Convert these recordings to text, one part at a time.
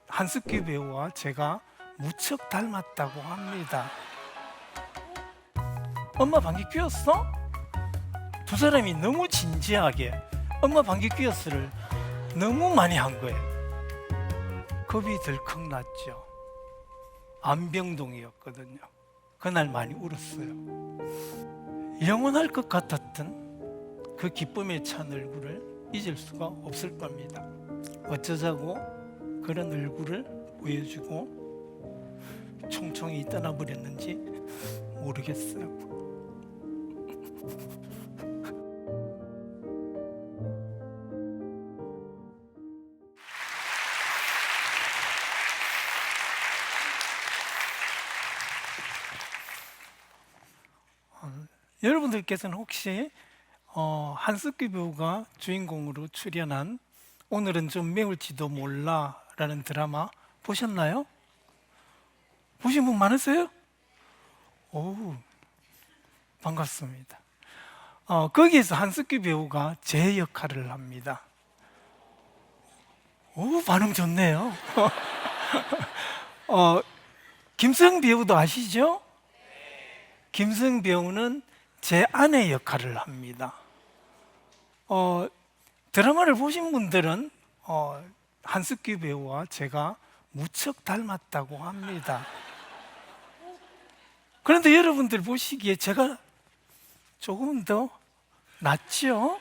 한석규 배우와 제가 무척 닮았다고 합니다. 엄마 방귀 뀌었어? 두 사람이 너무 진지하게 엄마 방귀 뀌었어를 너무 많이 한 거예요. 겁이 덜컥 났죠. 안병동이었거든요. 그날 많이 울었어요. 영원할 것 같았던 그 기쁨에 찬 얼굴을 잊을 수가 없을 겁니다. 어쩌자고 그런 얼굴을 보여주고 총총히 떠나버렸는지 모르겠어요. 여러분들께서는 혹시 한석규 배우가 주인공으로 출연한 오늘은 좀 매울지도 몰라 라는 드라마 보셨나요? 보신 분 많으세요? 오, 반갑습니다. 거기에서 한석규 배우가 제 역할을 합니다. 오, 반응 좋네요. 김수영 배우도 아시죠? 김수영 배우는 제 아내 역할을 합니다. 드라마를 보신 분들은 한석규 배우와 제가 무척 닮았다고 합니다. 그런데 여러분들 보시기에 제가 조금 더 낫죠?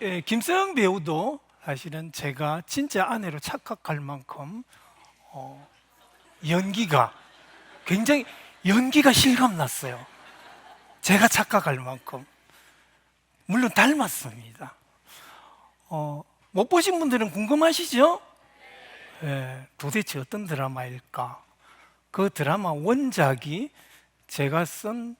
예, 김서영 배우도 사실은 제가 진짜 아내로 착각할 만큼 연기가 굉장히 실감났어요. 제가 착각할 만큼. 물론 닮았습니다. 못 보신 분들은 궁금하시죠? 예, 도대체 어떤 드라마일까? 그 드라마 원작이 제가 쓴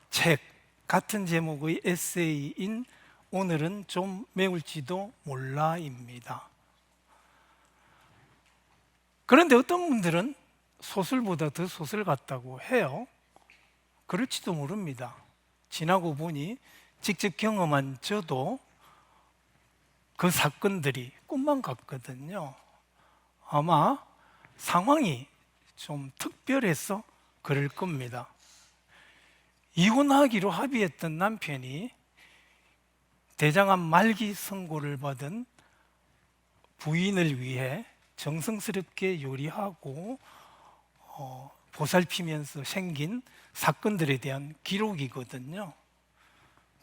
책 같은 제목의 에세이인 오늘은 좀 매울지도 몰라입니다. 그런데 어떤 분들은 소설보다 더 소설 같다고 해요. 그럴지도 모릅니다. 지나고 보니 직접 경험한 저도 그 사건들이 꿈만 같거든요. 아마 상황이 좀 특별해서 그럴 겁니다. 이혼하기로 합의했던 남편이 대장암 말기 선고를 받은 부인을 위해 정성스럽게 요리하고 보살피면서 생긴 사건들에 대한 기록이거든요.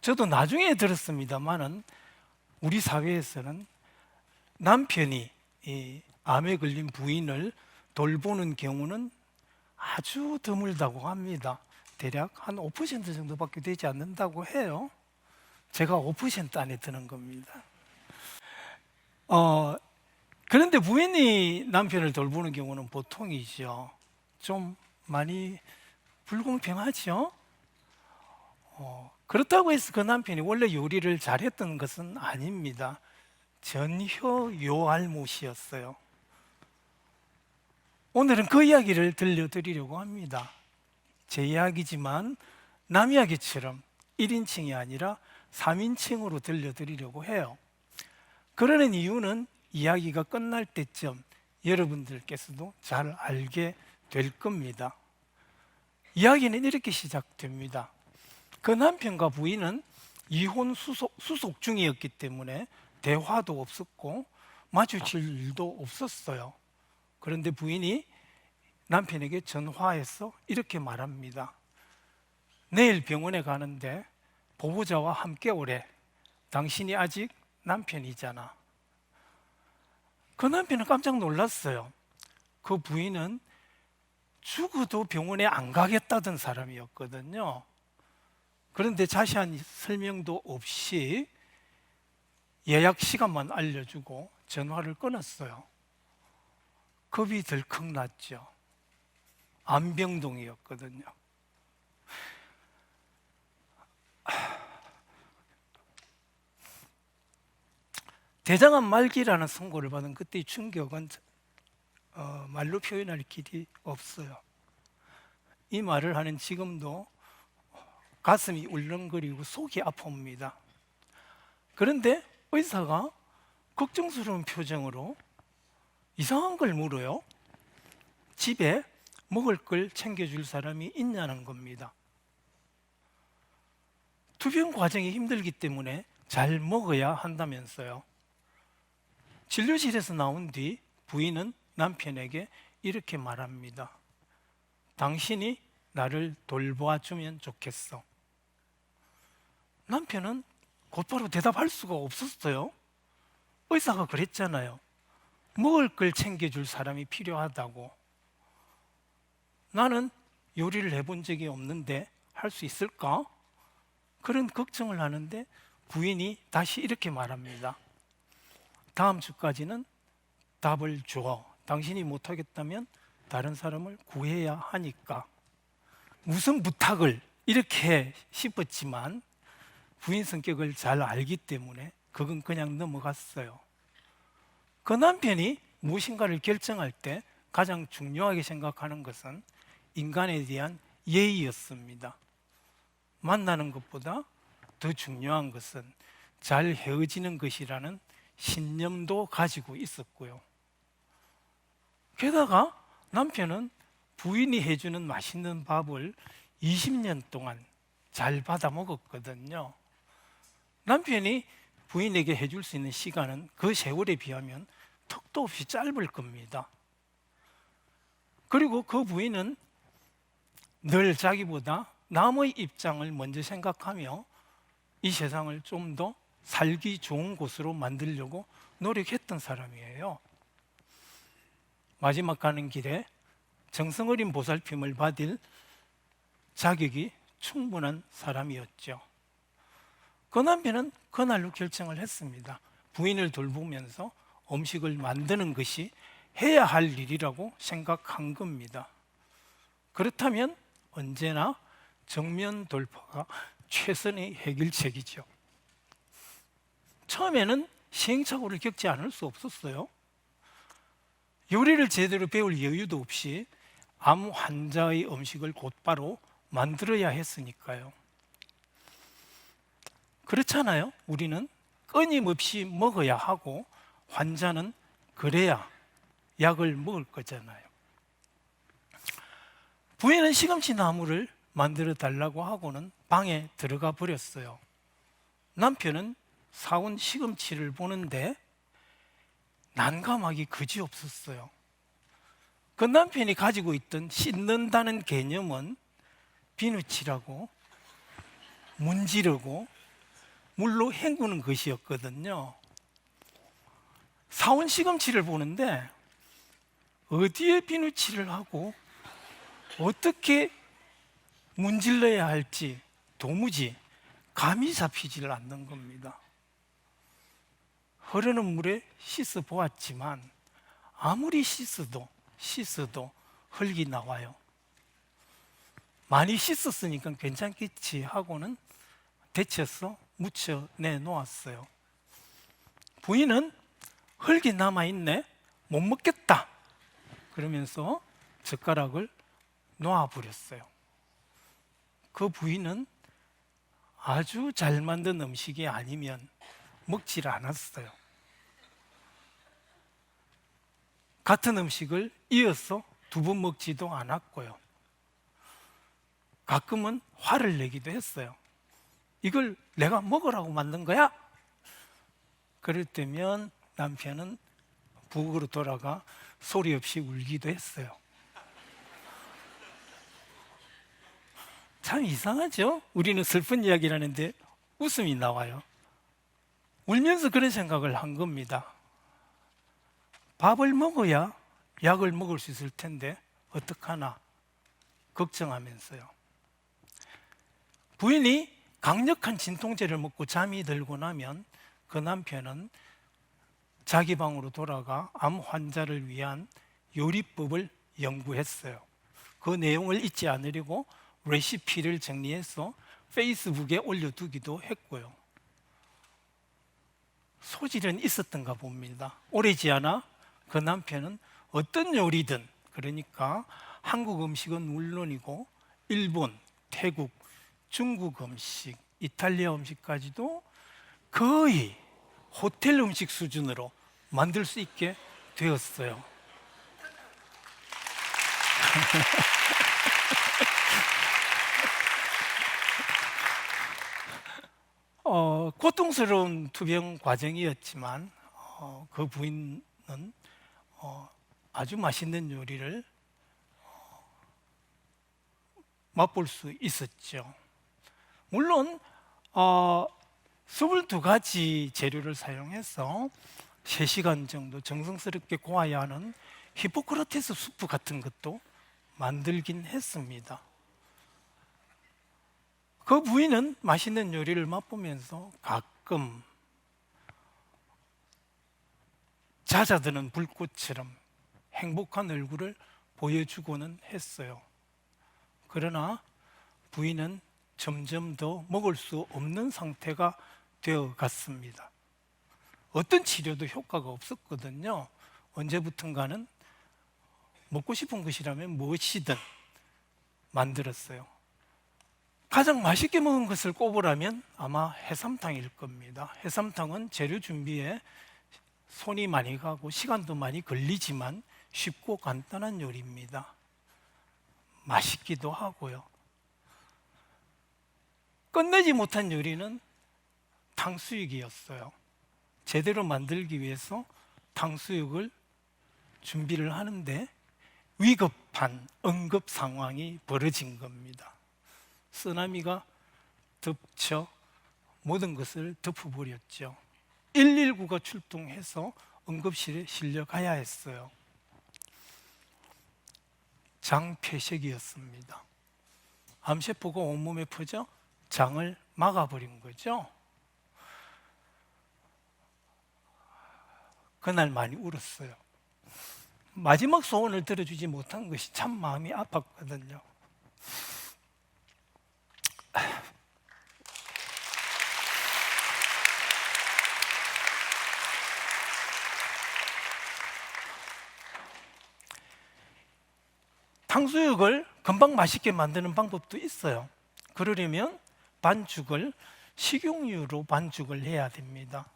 저도 나중에 들었습니다만은 우리 사회에서는 남편이 이 암에 걸린 부인을 돌보는 경우는 아주 드물다고 합니다. 대략 한 5% 정도밖에 되지 않는다고 해요. 제가 5% 안에 드는 겁니다. 그런데 부인이 남편을 돌보는 경우는 보통이죠. 좀 많이 불공평하죠. 그렇다고 해서 그 남편이 원래 요리를 잘했던 것은 아닙니다. 전혀 요알못이었어요. 오늘은 그 이야기를 들려드리려고 합니다. 제 이야기지만 남 이야기처럼 1인칭이 아니라 3인칭으로 들려드리려고 해요. 그러는 이유는 이야기가 끝날 때쯤 여러분들께서도 잘 알게 될 겁니다. 이야기는 이렇게 시작됩니다. 그 남편과 부인은 이혼 수속 중이었기 때문에 대화도 없었고 마주칠 일도 없었어요. 그런데 부인이 남편에게 전화해서 이렇게 말합니다. 내일 병원에 가는데 보호자와 함께 오래. 당신이 아직 남편이잖아. 그 남편은 깜짝 놀랐어요. 그 부인은 죽어도 병원에 안 가겠다던 사람이었거든요. 그런데 자세한 설명도 없이 예약 시간만 알려주고 전화를 끊었어요. 겁이 덜컥 났죠. 안병동이었거든요. 대장암 말기라는 선고를 받은 그때의 충격은 말로 표현할 길이 없어요. 이 말을 하는 지금도 가슴이 울렁거리고 속이 아픕니다. 그런데 의사가 걱정스러운 표정으로 이상한 걸 물어요. 집에 먹을 걸 챙겨줄 사람이 있냐는 겁니다. 투병 과정이 힘들기 때문에 잘 먹어야 한다면서요. 진료실에서 나온 뒤 부인은 남편에게 이렇게 말합니다. 당신이 나를 돌봐주면 좋겠어. 남편은 곧바로 대답할 수가 없었어요. 의사가 그랬잖아요. 먹을 걸 챙겨줄 사람이 필요하다고. 나는 요리를 해본 적이 없는데 할 수 있을까? 그런 걱정을 하는데 부인이 다시 이렇게 말합니다. 다음 주까지는 답을 줘. 당신이 못하겠다면 다른 사람을 구해야 하니까. 무슨 부탁을 이렇게 싶었지만 부인 성격을 잘 알기 때문에 그건 그냥 넘어갔어요. 그 남편이 무엇인가를 결정할 때 가장 중요하게 생각하는 것은 인간에 대한 예의였습니다. 만나는 것보다 더 중요한 것은 잘 헤어지는 것이라는 신념도 가지고 있었고요. 게다가 남편은 부인이 해주는 맛있는 밥을 20년 동안 잘 받아 먹었거든요. 남편이 부인에게 해줄 수 있는 시간은 그 세월에 비하면 턱도 없이 짧을 겁니다. 그리고 그 부인은 늘 자기보다 남의 입장을 먼저 생각하며 이 세상을 좀 더 살기 좋은 곳으로 만들려고 노력했던 사람이에요. 마지막 가는 길에 정성 어린 보살핌을 받을 자격이 충분한 사람이었죠. 그 남편은 그날로 결정을 했습니다. 부인을 돌보면서 음식을 만드는 것이 해야 할 일이라고 생각한 겁니다. 그렇다면 언제나 정면 돌파가 최선의 해결책이죠. 처음에는 시행착오를 겪지 않을 수 없었어요. 요리를 제대로 배울 여유도 없이 암 환자의 음식을 곧바로 만들어야 했으니까요. 그렇잖아요. 우리는 끊임없이 먹어야 하고 환자는 그래야 약을 먹을 거잖아요. 부인은 시금치 나무를 만들어 달라고 하고는 방에 들어가 버렸어요. 남편은 사온 시금치를 보는데 난감하기 그지없었어요. 그 남편이 가지고 있던 씻는다는 개념은 비누칠하고 문지르고 물로 헹구는 것이었거든요. 사온 시금치를 보는데 어디에 비누칠을 하고 어떻게 문질러야 할지 도무지 감이 잡히지를 않는 겁니다. 흐르는 물에 씻어 보았지만 아무리 씻어도 흙이 나와요. 많이 씻었으니까 괜찮겠지 하고는 데쳐서 묻혀내 놓았어요. 부인은 흙이 남아있네, 못 먹겠다 그러면서 젓가락을 놓아버렸어요. 그 부인은 아주 잘 만든 음식이 아니면 먹질 않았어요. 같은 음식을 이어서 2번 먹지도 않았고요. 가끔은 화를 내기도 했어요. 이걸 내가 먹으라고 만든 거야? 그럴 때면 남편은 부엌으로 돌아가 소리 없이 울기도 했어요. 참 이상하죠? 우리는 슬픈 이야기를 하는데 웃음이 나와요. 울면서 그런 생각을 한 겁니다. 밥을 먹어야 약을 먹을 수 있을 텐데 어떡하나 걱정하면서요. 부인이 강력한 진통제를 먹고 잠이 들고 나면 그 남편은 자기 방으로 돌아가 암 환자를 위한 요리법을 연구했어요. 그 내용을 잊지 않으려고 레시피를 정리해서 페이스북에 올려두기도 했고요. 소질은 있었던가 봅니다. 오래지 않아 그 남편은 어떤 요리든, 그러니까 한국 음식은 물론이고 일본, 태국, 중국 음식, 이탈리아 음식까지도 거의 호텔 음식 수준으로 만들 수 있게 되었어요. 고통스러운 투병 과정이었지만 그 부인은 아주 맛있는 요리를 맛볼 수 있었죠. 물론 22가지 재료를 사용해서 3시간 정도 정성스럽게 고아야 하는 히포크라테스 수프 같은 것도 만들긴 했습니다. 그 부인은 맛있는 요리를 맛보면서 가끔 잦아드는 불꽃처럼 행복한 얼굴을 보여주고는 했어요. 그러나 부인은 점점 더 먹을 수 없는 상태가 되어 갔습니다. 어떤 치료도 효과가 없었거든요. 언제부턴가는 먹고 싶은 것이라면 무엇이든 만들었어요. 가장 맛있게 먹은 것을 꼽으라면 아마 해삼탕일 겁니다. 해삼탕은 재료 준비에 손이 많이 가고 시간도 많이 걸리지만 쉽고 간단한 요리입니다. 맛있기도 하고요. 끝내지 못한 요리는 탕수육이었어요. 제대로 만들기 위해서 탕수육을 준비를 하는데 위급한 응급 상황이 벌어진 겁니다. 쓰나미가 덮쳐 모든 것을 덮어버렸죠. 119가 출동해서 응급실에 실려가야 했어요. 장폐색이었습니다. 암세포가 온몸에 퍼져 장을 막아버린 거죠. 그날 많이 울었어요. 마지막 소원을 들어주지 못한 것이 참 마음이 아팠거든요. 탕수육을 금방 맛있게 만드는 방법도 있어요. 그러려면 반죽을 식용유로 반죽을 해야 됩니다.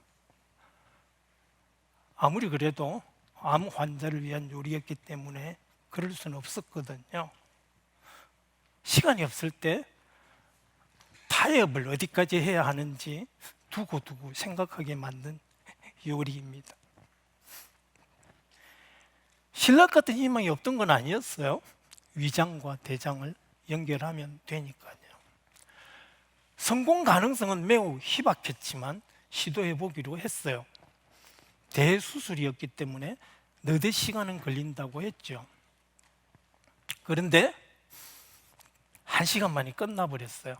아무리 그래도 암 환자를 위한 요리였기 때문에 그럴 수는 없었거든요. 시간이 없을 때 타협을 어디까지 해야 하는지 두고두고 생각하게 만든 요리입니다. 신라 같은 희망이 없던 건 아니었어요. 위장과 대장을 연결하면 되니까요. 성공 가능성은 매우 희박했지만 시도해보기로 했어요. 대수술이었기 때문에 너댓 시간은 걸린다고 했죠. 그런데 1시간 만에 끝나버렸어요.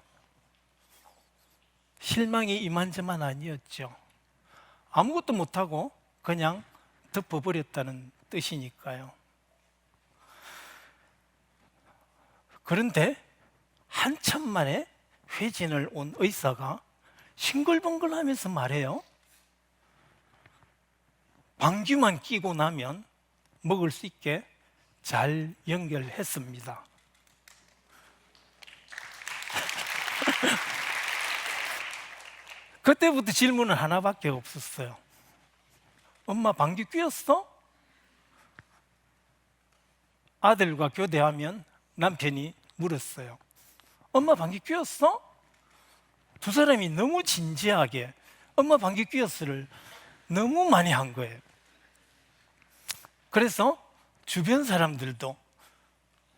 실망이 이만저만 아니었죠. 아무것도 못하고 그냥 덮어버렸다는 뜻이니까요. 그런데 한참 만에 회진을 온 의사가 싱글벙글하면서 말해요. 방귀만 끼고 나면 먹을 수 있게 잘 연결했습니다. 그때부터 질문은 하나밖에 없었어요. 엄마 방귀 뀌었어? 아들과 교대하면 남편이 물었어요. 엄마 방귀 뀌었어? 두 사람이 너무 진지하게 엄마 방귀 뀌었어를 너무 많이 한 거예요. 그래서 주변 사람들도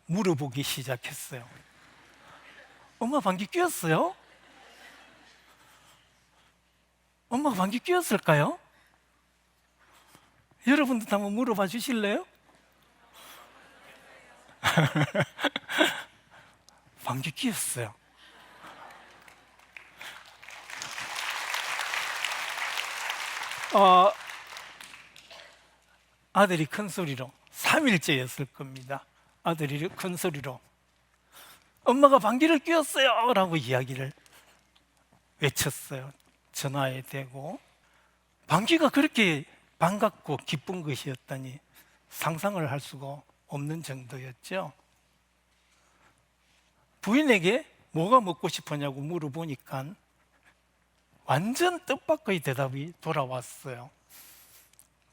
물어보기 시작했어요. 엄마 방귀 뀌었어요? 엄마가 방귀 뀌었을까요? 여러분도 한번 물어봐 주실래요? 방귀 뀌었어요. 아들이 큰 소리로 3일째였을 겁니다. 아들이 큰 소리로 엄마가 방귀를 뀌었어요 라고 이야기를 외쳤어요. 전화에 대고. 방귀가 그렇게 반갑고 기쁜 것이었다니 상상을 할 수가 없는 정도였죠. 부인에게 뭐가 먹고 싶었냐고 물어보니까 완전 뜻밖의 대답이 돌아왔어요.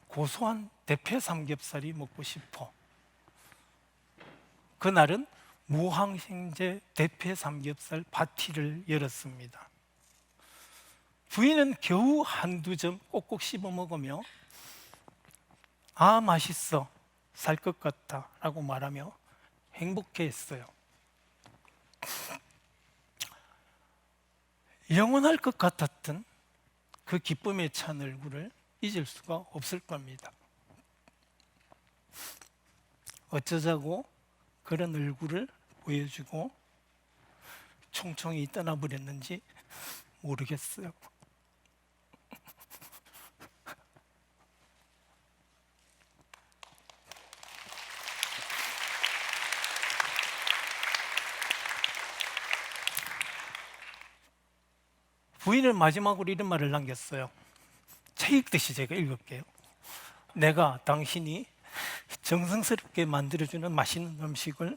고소한 대패 삼겹살이 먹고 싶어. 그날은 무항생제 대패 삼겹살 파티를 열었습니다. 부인은 겨우 한두 점 꼭꼭 씹어 먹으며 아, 맛있어, 살 것 같아 라고 말하며 행복해했어요. 영원할 것 같았던 그 기쁨에 찬 얼굴을 잊을 수가 없을 겁니다. 어쩌자고 그런 얼굴을 보여주고 총총히 떠나버렸는지 모르겠어요. 부인은 마지막으로 이런 말을 남겼어요. 책 읽듯이 제가 읽을게요. 내가 당신이 정성스럽게 만들어주는 맛있는 음식을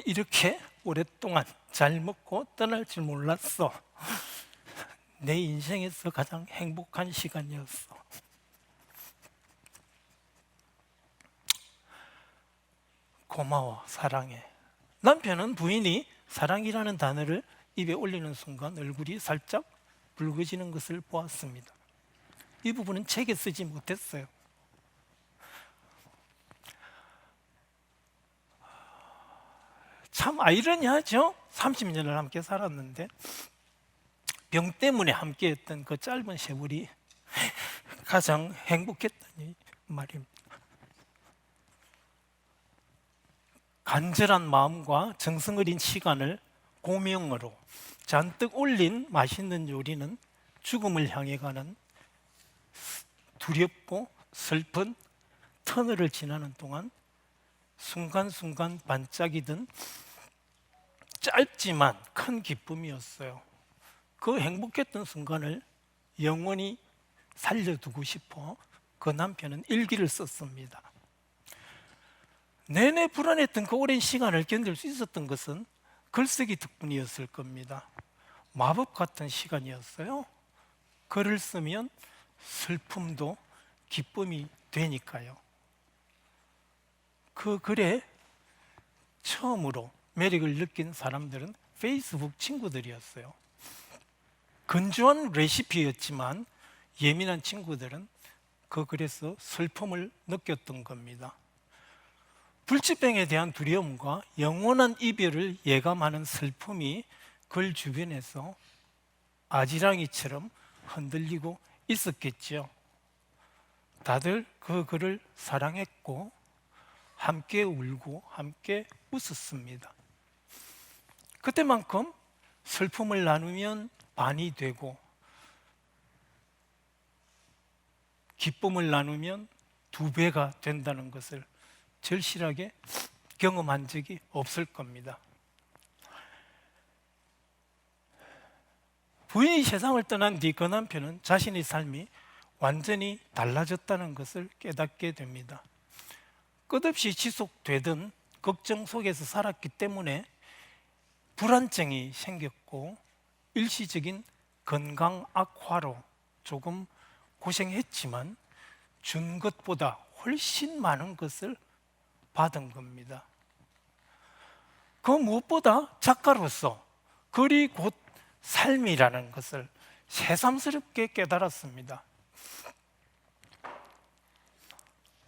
이렇게 오랫동안 잘 먹고 떠날 줄 몰랐어. 내 인생에서 가장 행복한 시간이었어. 고마워, 사랑해. 남편은 부인이 사랑이라는 단어를 입에 올리는 순간 얼굴이 살짝 붉어지는 것을 보았습니다. 이 부분은 책에 쓰지 못했어요. 참 아이러니하죠? 30년을 함께 살았는데 병 때문에 함께했던 그 짧은 세월이 가장 행복했다니 말입니다. 간절한 마음과 정성 어린 시간을 고명으로 잔뜩 올린 맛있는 요리는 죽음을 향해 가는 두렵고 슬픈 터널을 지나는 동안 순간순간 반짝이던 짧지만 큰 기쁨이었어요. 그 행복했던 순간을 영원히 살려두고 싶어 그 남편은 일기를 썼습니다. 내내 불안했던 그 오랜 시간을 견딜 수 있었던 것은 글쓰기 덕분이었을 겁니다. 마법 같은 시간이었어요. 글을 쓰면 슬픔도 기쁨이 되니까요. 그 글에 처음으로 매력을 느낀 사람들은 페이스북 친구들이었어요. 건조한 레시피였지만 예민한 친구들은 그 글에서 슬픔을 느꼈던 겁니다. 불치병에 대한 두려움과 영원한 이별을 예감하는 슬픔이 글 주변에서 아지랑이처럼 흔들리고 있었겠죠. 다들 그 글을 사랑했고 함께 울고 함께 웃었습니다. 그때만큼 슬픔을 나누면 반이 되고 기쁨을 나누면 2배가 된다는 것을 절실하게 경험한 적이 없을 겁니다. 부인이 세상을 떠난 뒤 그 남편은 자신의 삶이 완전히 달라졌다는 것을 깨닫게 됩니다. 끝없이 지속되던 걱정 속에서 살았기 때문에 불안증이 생겼고 일시적인 건강 악화로 조금 고생했지만 준 것보다 훨씬 많은 것을 받은 겁니다. 그 무엇보다 작가로서 글이 곧 삶이라는 것을 새삼스럽게 깨달았습니다.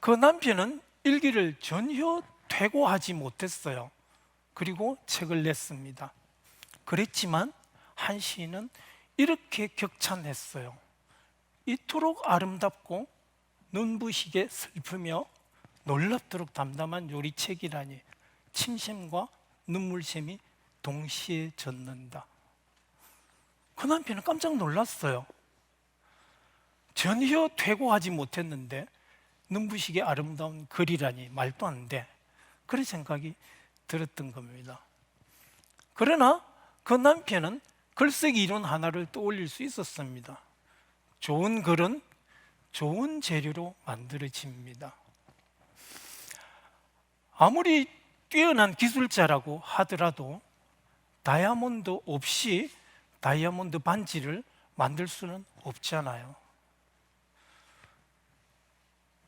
그 남편은 일기를 전혀 퇴고하지 못했어요. 그리고 책을 냈습니다. 그랬지만 한 시인은 이렇게 격찬했어요. 이토록 아름답고 눈부시게 슬프며 놀랍도록 담담한 요리책이라니 침샘과 눈물샘이 동시에 젖는다. 그 남편은 깜짝 놀랐어요. 전혀 퇴고하지 못했는데 눈부시게 아름다운 글이라니 말도 안 돼. 그런 생각이 들었던 겁니다. 그러나 그 남편은 글쓰기 이론 하나를 떠올릴 수 있었습니다. 좋은 글은 좋은 재료로 만들어집니다. 아무리 뛰어난 기술자라고 하더라도 다이아몬드 없이 다이아몬드 반지를 만들 수는 없잖아요.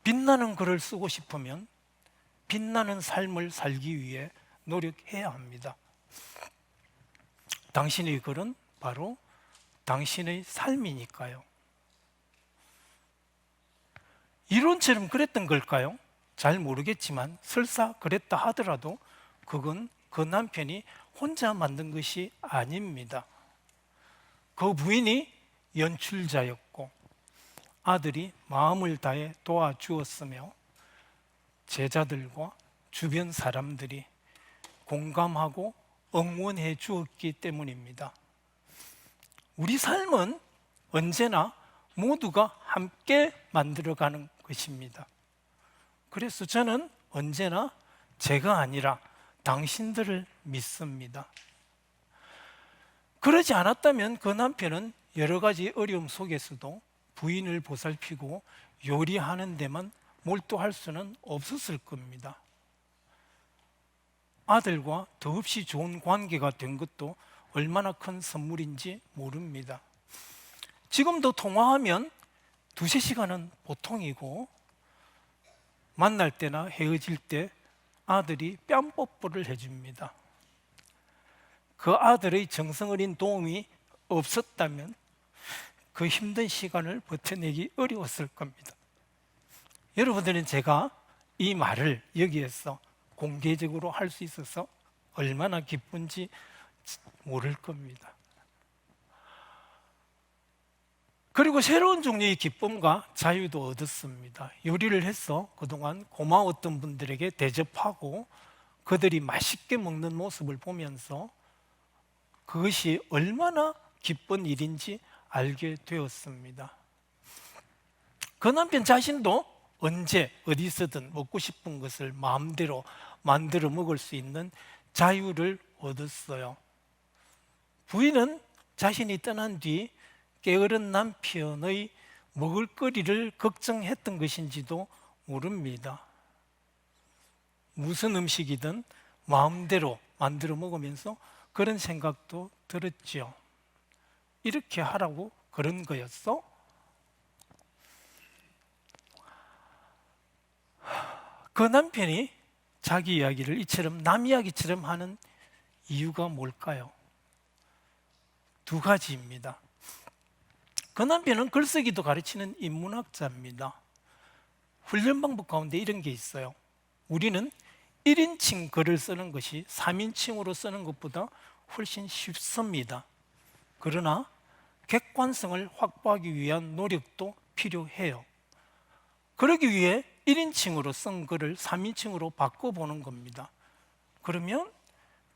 빛나는 글을 쓰고 싶으면 빛나는 삶을 살기 위해 노력해야 합니다. 당신의 글은 바로 당신의 삶이니까요. 이론처럼 그랬던 걸까요? 잘 모르겠지만 설사 그랬다 하더라도 그건 그 남편이 혼자 만든 것이 아닙니다. 그 부인이 연출자였고 아들이 마음을 다해 도와주었으며 제자들과 주변 사람들이 공감하고 응원해 주었기 때문입니다. 우리 삶은 언제나 모두가 함께 만들어가는 것입니다. 그래서 저는 언제나 제가 아니라 당신들을 믿습니다. 그러지 않았다면 그 남편은 여러 가지 어려움 속에서도 부인을 보살피고 요리하는 데만 몰두할 수는 없었을 겁니다. 아들과 더없이 좋은 관계가 된 것도 얼마나 큰 선물인지 모릅니다. 지금도 통화하면 두세 시간은 보통이고 만날 때나 헤어질 때 아들이 뺨뽀뽀를 해줍니다. 그 아들의 정성 어린 도움이 없었다면 그 힘든 시간을 버텨내기 어려웠을 겁니다. 여러분들은 제가 이 말을 여기에서 공개적으로 할 수 있어서 얼마나 기쁜지 모를 겁니다. 그리고 새로운 종류의 기쁨과 자유도 얻었습니다. 요리를 해서 그동안 고마웠던 분들에게 대접하고 그들이 맛있게 먹는 모습을 보면서 그것이 얼마나 기쁜 일인지 알게 되었습니다. 그 남편 자신도 언제 어디서든 먹고 싶은 것을 마음대로 만들어 먹을 수 있는 자유를 얻었어요. 부인은 자신이 떠난 뒤 게으른 남편의 먹을거리를 걱정했던 것인지도 모릅니다. 무슨 음식이든 마음대로 만들어 먹으면서 그런 생각도 들었죠. 이렇게 하라고 그런 거였어? 그 남편이 자기 이야기를 이처럼 남 이야기처럼 하는 이유가 뭘까요? 두 가지입니다. 그 남편은 글쓰기도 가르치는 인문학자입니다. 훈련 방법 가운데 이런 게 있어요. 우리는 1인칭 글을 쓰는 것이 3인칭으로 쓰는 것보다 훨씬 쉽습니다. 그러나 객관성을 확보하기 위한 노력도 필요해요. 그러기 위해 1인칭으로 쓴 글을 3인칭으로 바꿔보는 겁니다. 그러면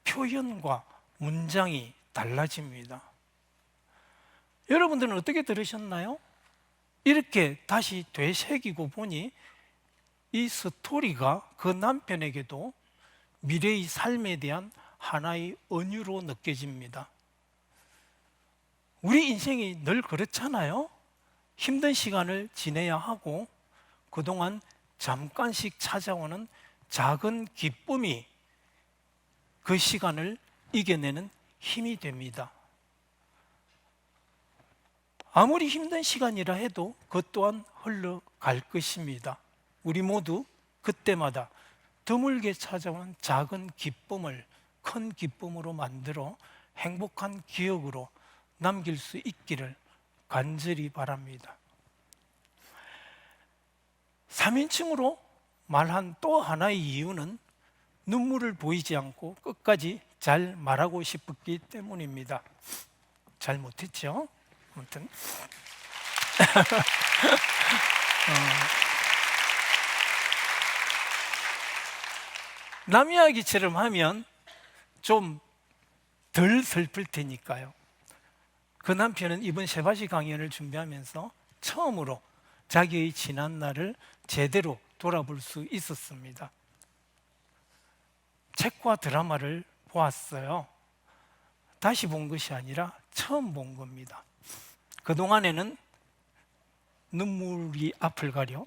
표현과 문장이 달라집니다. 여러분들은 어떻게 들으셨나요? 이렇게 다시 되새기고 보니 이 스토리가 그 남편에게도 미래의 삶에 대한 하나의 은유로 느껴집니다. 우리 인생이 늘 그렇잖아요. 힘든 시간을 지내야 하고 그동안 잠깐씩 찾아오는 작은 기쁨이 그 시간을 이겨내는 힘이 됩니다. 아무리 힘든 시간이라 해도 그것 또한 흘러갈 것입니다. 우리 모두 그때마다 드물게 찾아오는 작은 기쁨을 큰 기쁨으로 만들어 행복한 기억으로 남길 수 있기를 간절히 바랍니다. 3인칭으로 말한 또 하나의 이유는 눈물을 보이지 않고 끝까지 잘 말하고 싶었기 때문입니다. 잘 못했죠? 아무튼 남 이야기처럼 하면 좀 덜 슬플 테니까요. 그 남편은 이번 세바시 강연을 준비하면서 처음으로 자기의 지난 날을 제대로 돌아볼 수 있었습니다. 책과 드라마를 보았어요. 다시 본 것이 아니라 처음 본 겁니다. 그동안에는 눈물이 앞을 가려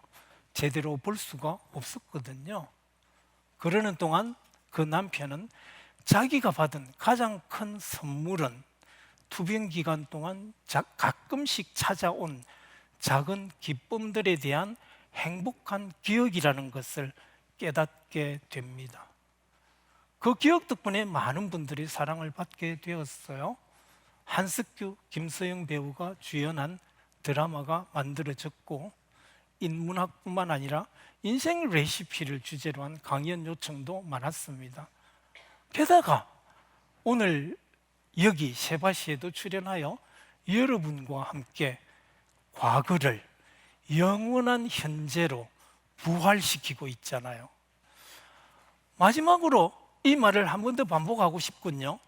제대로 볼 수가 없었거든요. 그러는 동안 그 남편은 자기가 받은 가장 큰 선물은 투병 기간 동안 가끔씩 찾아온 작은 기쁨들에 대한 행복한 기억이라는 것을 깨닫게 됩니다. 그 기억 덕분에 많은 분들이 사랑을 받게 되었어요. 한석규, 김서영 배우가 주연한 드라마가 만들어졌고, 인문학뿐만 아니라 인생 레시피를 주제로 한 강연 요청도 많았습니다. 게다가 오늘 여기 세바시에도 출연하여 여러분과 함께 과거를 영원한 현재로 부활시키고 있잖아요. 마지막으로 이 말을 한 번 더 반복하고 싶군요.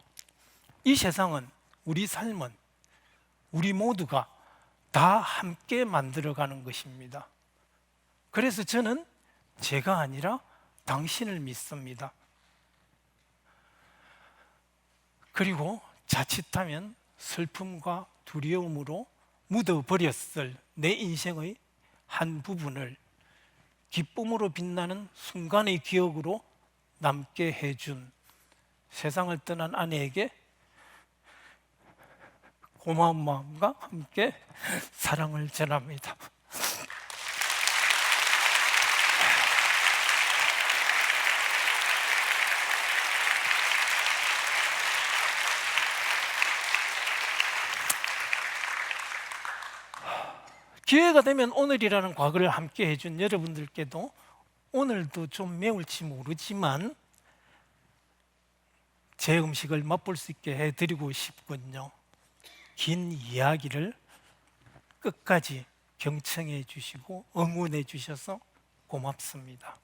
이 세상은, 우리 삶은 우리 모두가 다 함께 만들어가는 것입니다. 그래서 저는 제가 아니라 당신을 믿습니다. 그리고 자칫하면 슬픔과 두려움으로 묻어버렸을 내 인생의 한 부분을 기쁨으로 빛나는 순간의 기억으로 남게 해준 세상을 떠난 아내에게 고마운 마음과 함께 사랑을 전합니다. 기회가 되면 오늘이라는 과거를 함께 해준 여러분들께도 오늘도 좀 매울지 모르지만 제 음식을 맛볼 수 있게 해드리고 싶군요. 긴 이야기를 끝까지 경청해 주시고 응원해 주셔서 고맙습니다.